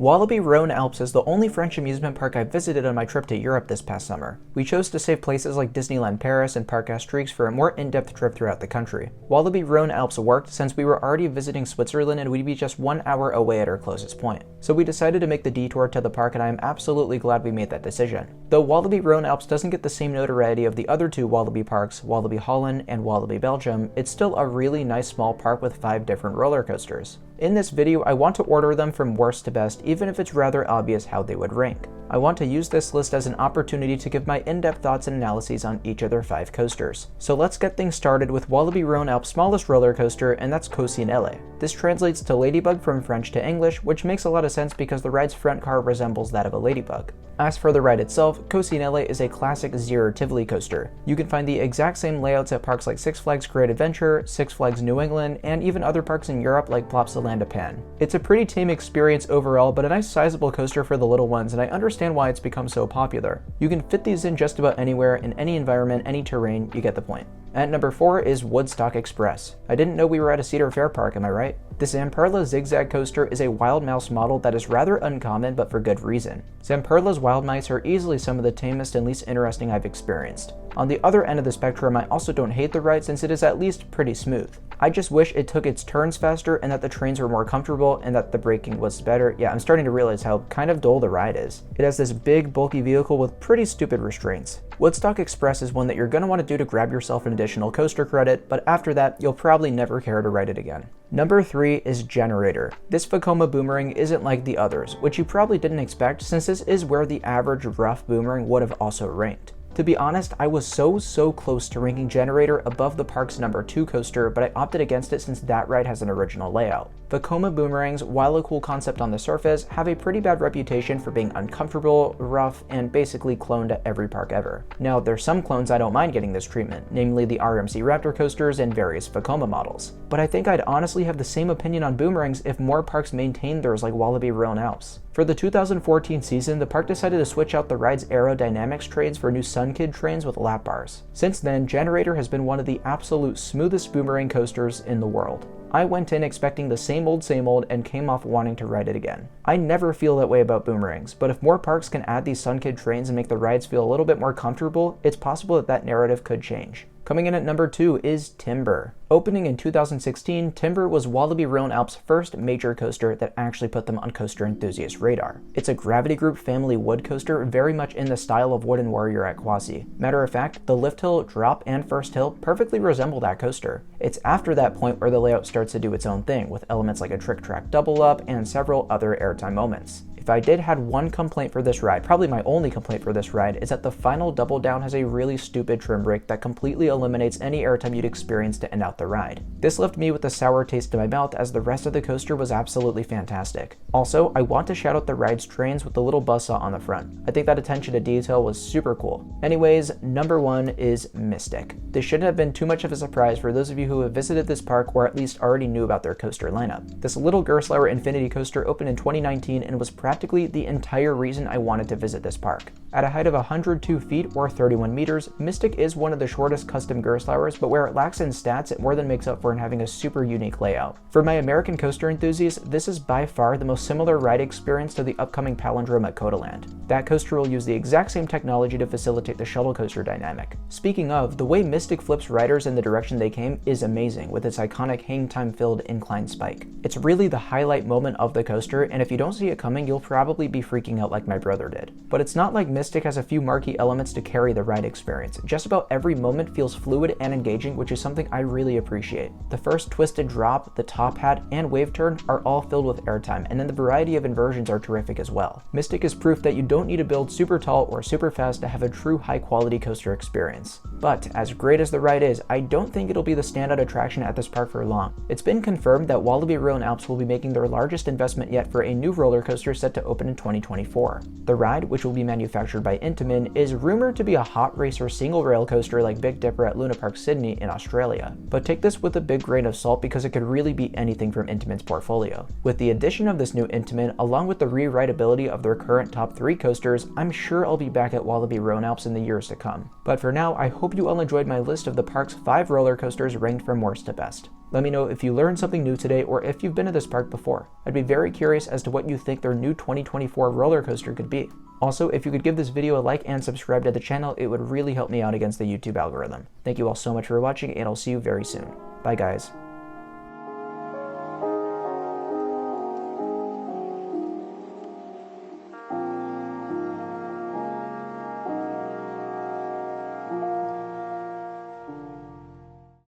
Walibi Rhône-Alpes is the only French amusement park I visited on my trip to Europe this past summer. We chose to save places like Disneyland Paris and Parc Astérix for a more in-depth trip throughout the country. Walibi Rhône-Alpes worked since we were already visiting Switzerland and we'd be just 1 hour away at our closest point. So we decided to make the detour to the park, and I am absolutely glad we made that decision. Though Walibi Rhône-Alpes doesn't get the same notoriety of the other two Walibi parks, Walibi Holland and Walibi Belgium, it's still a really nice small park with 5 different roller coasters. In this video, I want to order them from worst to best, even if it's rather obvious how they would rank. I want to use this list as an opportunity to give my in-depth thoughts and analyses on each of their 5 coasters. So let's get things started with Walibi Rhône-Alpes' smallest roller coaster, and that's Coccinelle. This translates to ladybug from French to English, which makes a lot of sense because the ride's front car resembles that of a ladybug. As for the ride itself, Coccinelle is a classic Zero Tivoli coaster. You can find the exact same layouts at parks like Six Flags Great Adventure, Six Flags New England, and even other parks in Europe like Plopsaland Pan. It's a pretty tame experience overall, but a nice sizable coaster for the little ones, and I understand why it's become so popular. You can fit these in just about anywhere, in any environment, any terrain, you get the point. At number 4 is Woodstock Express. I didn't know we were at a Cedar Fair park, am I right? The Zamperla Zigzag coaster is a wild mouse model that is rather uncommon, but for good reason. Zamperla's wild mice are easily some of the tamest and least interesting I've experienced. On the other end of the spectrum, I also don't hate the ride since it is at least pretty smooth. I just wish it took its turns faster and that the trains were more comfortable and that the braking was better. Yeah, I'm starting to realize how kind of dull the ride is. It has this big, bulky vehicle with pretty stupid restraints. Woodstock Express is one that you're going to want to do to grab yourself an additional coaster credit, but after that, you'll probably never care to ride it again. Number 3 is Generator. This Vekoma boomerang isn't like the others, which you probably didn't expect since this is where the average rough boomerang would have also ranked. To be honest, I was so close to ranking Generator above the park's number 2 coaster, but I opted against it since that ride has an original layout. Vekoma boomerangs, while a cool concept on the surface, have a pretty bad reputation for being uncomfortable, rough, and basically cloned at every park ever. Now, there's some clones I don't mind getting this treatment, namely the RMC Raptor coasters and various Vekoma models. But I think I'd honestly have the same opinion on boomerangs if more parks maintained theirs like Walibi Rhône-Alpes. For the 2014 season, the park decided to switch out the ride's aerodynamics trains for new Sunkid trains with lap bars. Since then, Generator has been one of the absolute smoothest boomerang coasters in the world. I went in expecting the same old and came off wanting to ride it again. I never feel that way about boomerangs, but if more parks can add these Sunkid trains and make the rides feel a little bit more comfortable, it's possible that that narrative could change. Coming in at number 2 is Timber. Opening in 2016, Timber was Walibi Rhône-Alpes' first major coaster that actually put them on coaster enthusiast radar. It's a Gravity Group family wood coaster very much in the style of Wooden Warrior at Quasi. Matter of fact, the lift hill, drop, and first hill perfectly resemble that coaster. It's after that point where the layout starts to do its own thing, with elements like a trick track double up and several other airtime moments. If I did have one complaint for this ride, probably my only complaint for this ride, is that the final double down has a really stupid trim brake that completely eliminates any airtime you'd experience to end out the ride. This left me with a sour taste in my mouth as the rest of the coaster was absolutely fantastic. Also, I want to shout out the ride's trains with the little buzzsaw on the front. I think that attention to detail was super cool. Anyways, number 1 is Mystic. This shouldn't have been too much of a surprise for those of you who have visited this park or at least already knew about their coaster lineup. This little Gerstlauer Infinity coaster opened in 2019 and was practically the entire reason I wanted to visit this park. At a height of 102 feet or 31 meters, Mystic is one of the shortest custom Gerstlauers, but where it lacks in stats, it more than makes up for in having a super unique layout. For my American coaster enthusiasts, this is by far the most similar ride experience to the upcoming Palindrome at Codaland. That coaster will use the exact same technology to facilitate the shuttle coaster dynamic. Speaking of, the way Mystic flips riders in the direction they came is amazing, with its iconic hang time-filled incline spike. It's really the highlight moment of the coaster, and if you don't see it coming, you'll probably be freaking out like my brother did. But it's not like Mystic has a few marquee elements to carry the ride experience. Just about every moment feels fluid and engaging, which is something I really appreciate. The first twisted drop, the top hat, and wave turn are all filled with airtime, and then the variety of inversions are terrific as well. Mystic is proof that you don't need to build super tall or super fast to have a true high-quality coaster experience. But as great as the ride is, I don't think it'll be the standout attraction at this park for long. It's been confirmed that Walibi Rhône-Alpes will be making their largest investment yet for a new roller coaster set to open in 2024. The ride, which will be manufactured manufactured by Intamin, is rumored to be a hot racer single rail coaster like Big Dipper at Luna Park Sydney in Australia. But take this with a big grain of salt because it could really be anything from Intamin's portfolio. With the addition of this new Intamin, along with the rewritability of their current top 3 coasters, I'm sure I'll be back at Walibi Rhône-Alpes in the years to come. But for now, I hope you all enjoyed my list of the park's 5 roller coasters ranked from worst to best. Let me know if you learned something new today or if you've been to this park before. I'd be very curious as to what you think their new 2024 roller coaster could be. Also, if you could give this video a like and subscribe to the channel, it would really help me out against the YouTube algorithm. Thank you all so much for watching, and I'll see you very soon. Bye guys.